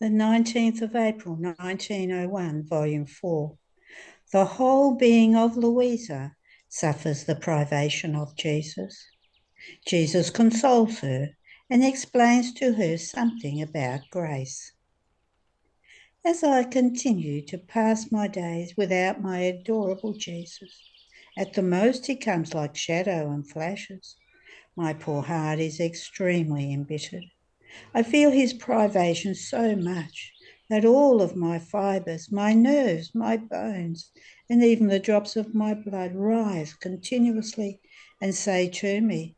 The 19th of April, 1901, Volume 4. The whole being of Louisa suffers the privation of Jesus. Jesus consoles her and explains to her something about grace. As I continue to pass my days without my adorable Jesus, at the most he comes like shadow and flashes. My poor heart is extremely embittered. I feel his privation so much that all of my fibres, my nerves, my bones, and even the drops of my blood rise continuously and say to me,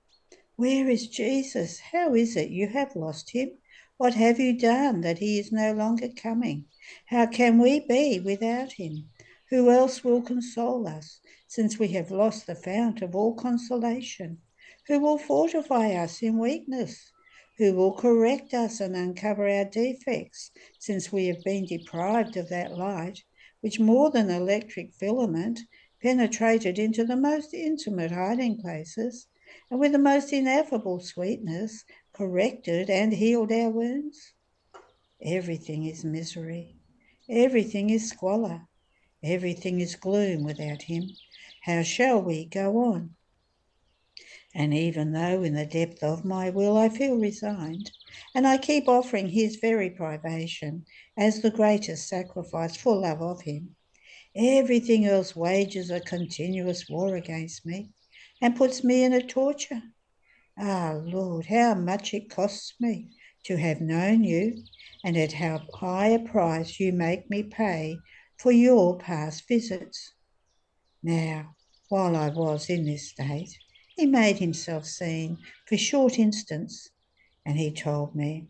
"Where is Jesus? How is it you have lost him? What have you done that he is no longer coming? How can we be without him? Who else will console us, since we have lost the fount of all consolation? Who will fortify us in weakness? Who will correct us and uncover our defects, since we have been deprived of that light, which more than electric filament penetrated into the most intimate hiding places, and with the most ineffable sweetness corrected and healed our wounds? Everything is misery. Everything is squalor. Everything is gloom without him. How shall we go on? And even though in the depth of my will I feel resigned, and I keep offering his very privation as the greatest sacrifice for love of him, everything else wages a continuous war against me and puts me in a torture. Ah, Lord, how much it costs me to have known you, and at how high a price you make me pay for your past visits. Now, while I was in this state, he made himself seen for short instants, and he told me,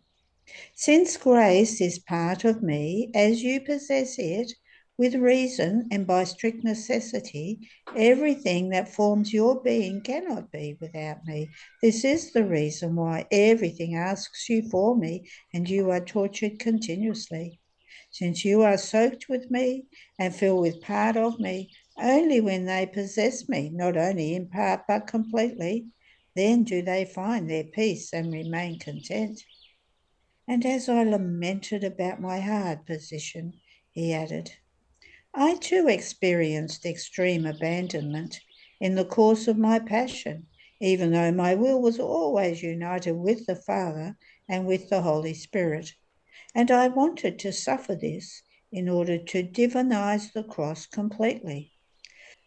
"Since grace is part of me, as you possess it, with reason and by strict necessity, everything that forms your being cannot be without me. This is the reason why everything asks you for me, and you are tortured continuously. Since you are soaked with me and filled with part of me, only when they possess me, not only in part but completely, then do they find their peace and remain content." And as I lamented about my hard position, he added, "I too experienced extreme abandonment in the course of my passion, even though my will was always united with the Father and with the Holy Spirit. And I wanted to suffer this in order to divinize the cross completely.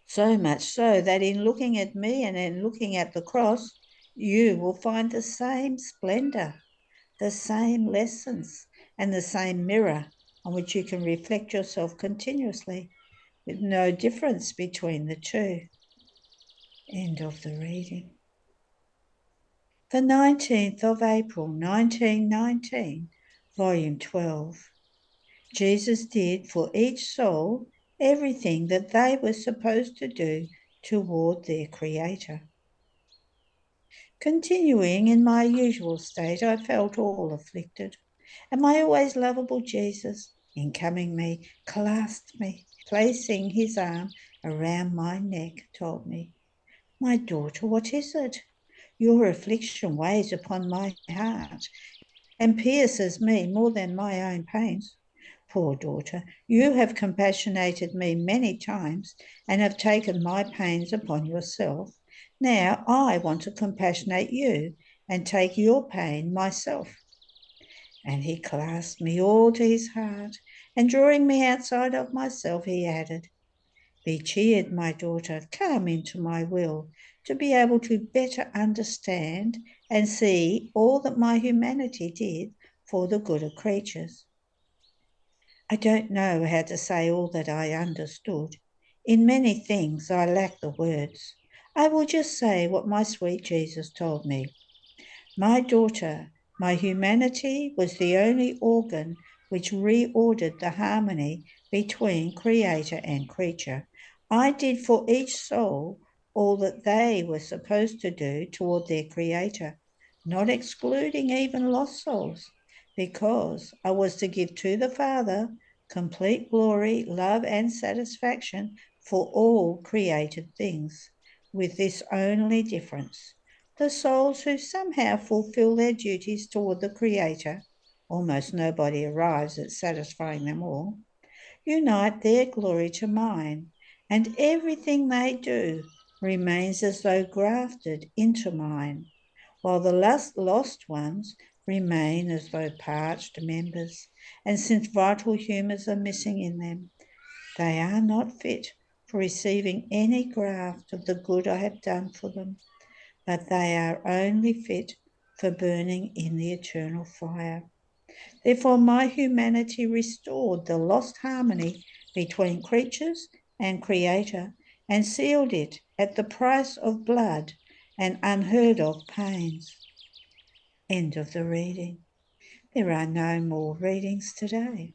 So much so that in looking at me and in looking at the cross, you will find the same splendor, the same lessons, and the same mirror on which you can reflect yourself continuously, with no difference between the two." End of the reading. The 19th of April, 1919, Volume 12. Jesus did for each soul everything that they were supposed to do toward their Creator. Continuing in my usual state, I felt all afflicted, and my always lovable Jesus, in coming me, clasped me, placing his arm around my neck, told me, "My daughter, what is it? Your affliction weighs upon my heart and pierces me more than my own pains. Poor daughter, you have compassionated me many times and have taken my pains upon yourself. Now I want to compassionate you and take your pain myself." And he clasped me all to his heart, and drawing me outside of myself, he added, "Be cheered, my daughter, come into my will, to be able to better understand and see all that my humanity did for the good of creatures." I don't know how to say all that I understood. In many things I lack the words. I will just say what my sweet Jesus told me. "My daughter, my humanity was the only organ which reordered the harmony between creator and creature. I did for each soul all that they were supposed to do toward their creator, not excluding even lost souls, because I was to give to the Father complete glory, love, and satisfaction for all created things, with this only difference: the souls who somehow fulfill their duties toward the Creator almost nobody arrives at satisfying them all, unite their glory to mine, and everything they do remains as though grafted into mine, while the lost ones remain as though parched members, and since vital humours are missing in them, they are not fit for receiving any graft of the good I have done for them, but they are only fit for burning in the eternal fire. Therefore my humanity restored the lost harmony between creatures and Creator, and sealed it at the price of blood and unheard of pains. End of the reading. There are no more readings today.